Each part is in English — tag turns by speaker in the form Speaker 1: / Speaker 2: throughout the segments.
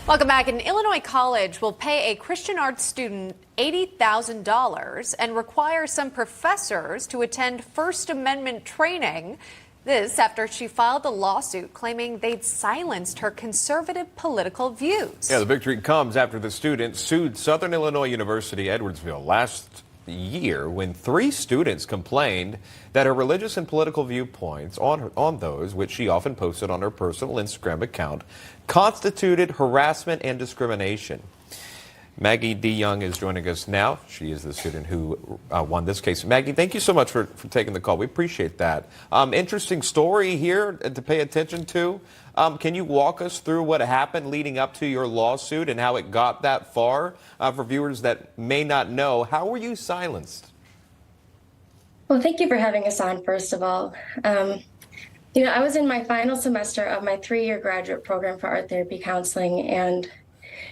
Speaker 1: Welcome back. An Illinois college will pay a Christian arts student $80,000 and require some professors to attend First Amendment training. This after she filed a lawsuit claiming they'd silenced her conservative political views.
Speaker 2: Yeah, the victory comes after the student sued Southern Illinois University Edwardsville last year when 3 students complained that her religious and political viewpoints on those, which she often posted on her personal Instagram account, constituted harassment and discrimination. Maggie DeYoung is joining us now. She is the student who won this case. Maggie, thank you so much for taking the call. We appreciate that. Interesting story here to pay attention to. Can you walk us through what happened leading up to your lawsuit and how it got that far? For viewers that may not know, how were you silenced?
Speaker 3: Well, thank you for having us on, first of all. I was in my final semester of my 3-year graduate program for art therapy counseling, and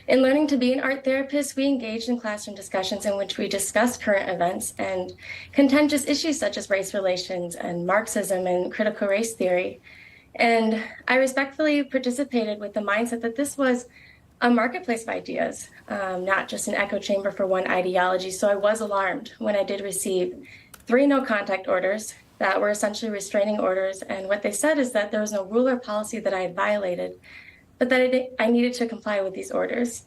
Speaker 3: in learning to be an art therapist, we engaged in classroom discussions in which we discussed current events and contentious issues such as race relations and Marxism and critical race theory. And I respectfully participated with the mindset that this was a marketplace of ideas, not just an echo chamber for one ideology. So I was alarmed when I did receive 3 no-contact orders that were essentially restraining orders. And what they said is that there was no rule or policy that I had violated, but that I needed to comply with these orders.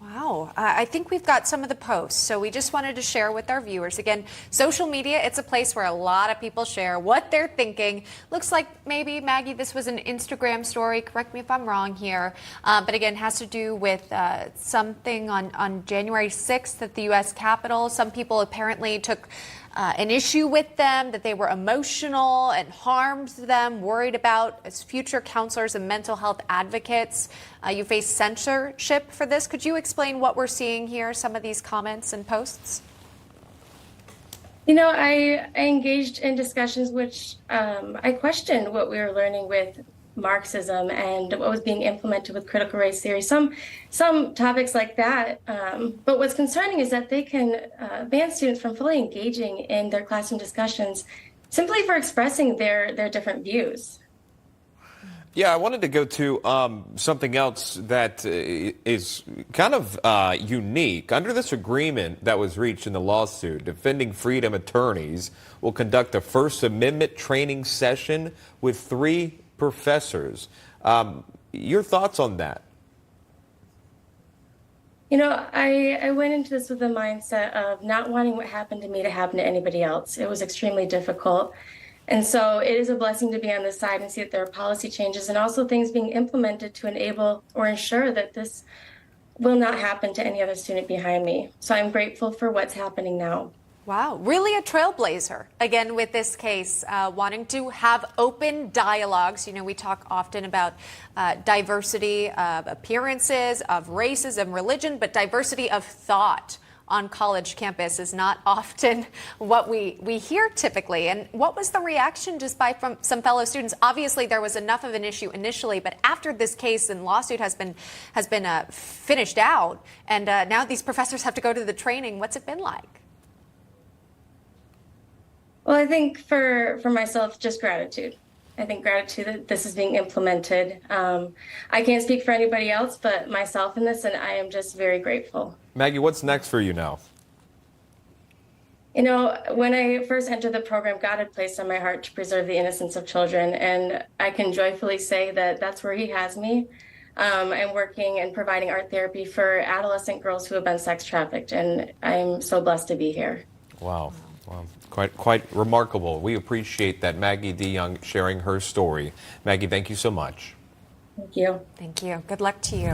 Speaker 1: Wow. I think we've got some of the posts, so we just wanted to share with our viewers. Again, social media, it's a place where a lot of people share what they're thinking. Looks like maybe, Maggie, this was an Instagram story. Correct me if I'm wrong here. But again, has to do with something on January 6th at the U.S. Capitol. Some people apparently took an issue with them, that they were emotional and harmed them, worried about as future counselors and mental health advocates. You face censorship for this. Could you explain what we're seeing here, some of these comments and posts?
Speaker 3: I engaged in discussions which I questioned what we were learning with Marxism and what was being implemented with critical race theory, some topics like that. But what's concerning is that they can ban students from fully engaging in their classroom discussions simply for expressing their different views.
Speaker 2: Yeah, I wanted to go to something else that is kind of unique. Under this agreement that was reached in the lawsuit, Defending Freedom attorneys will conduct a First Amendment training session with 3 professors. Your thoughts on that?
Speaker 3: I went into this with the mindset of not wanting what happened to me to happen to anybody else. It was extremely difficult. And so it is a blessing to be on this side and see that there are policy changes and also things being implemented to enable or ensure that this will not happen to any other student behind me. So I'm grateful for what's happening now.
Speaker 1: Wow, really a trailblazer, again, with this case, wanting to have open dialogues. We talk often about diversity of appearances, of races and religion, but diversity of thought on college campus is not often what we hear typically. And what was the reaction just from some fellow students? Obviously, there was enough of an issue initially, but after this case and lawsuit has been finished out, and now these professors have to go to the training, what's it been like?
Speaker 3: Well, I think for myself, just gratitude. I think gratitude that this is being implemented. I can't speak for anybody else but myself in this, and I am just very grateful.
Speaker 2: Maggie, what's next for you now?
Speaker 3: When I first entered the program, God had placed on my heart to preserve the innocence of children, and I can joyfully say that that's where He has me. I'm working and providing art therapy for adolescent girls who have been sex trafficked, and I'm so blessed to be here.
Speaker 2: Wow. Well, quite remarkable. We appreciate that Maggie DeYoung sharing her story. Maggie, thank you so much.
Speaker 3: Thank you.
Speaker 1: Thank you. Good luck to you.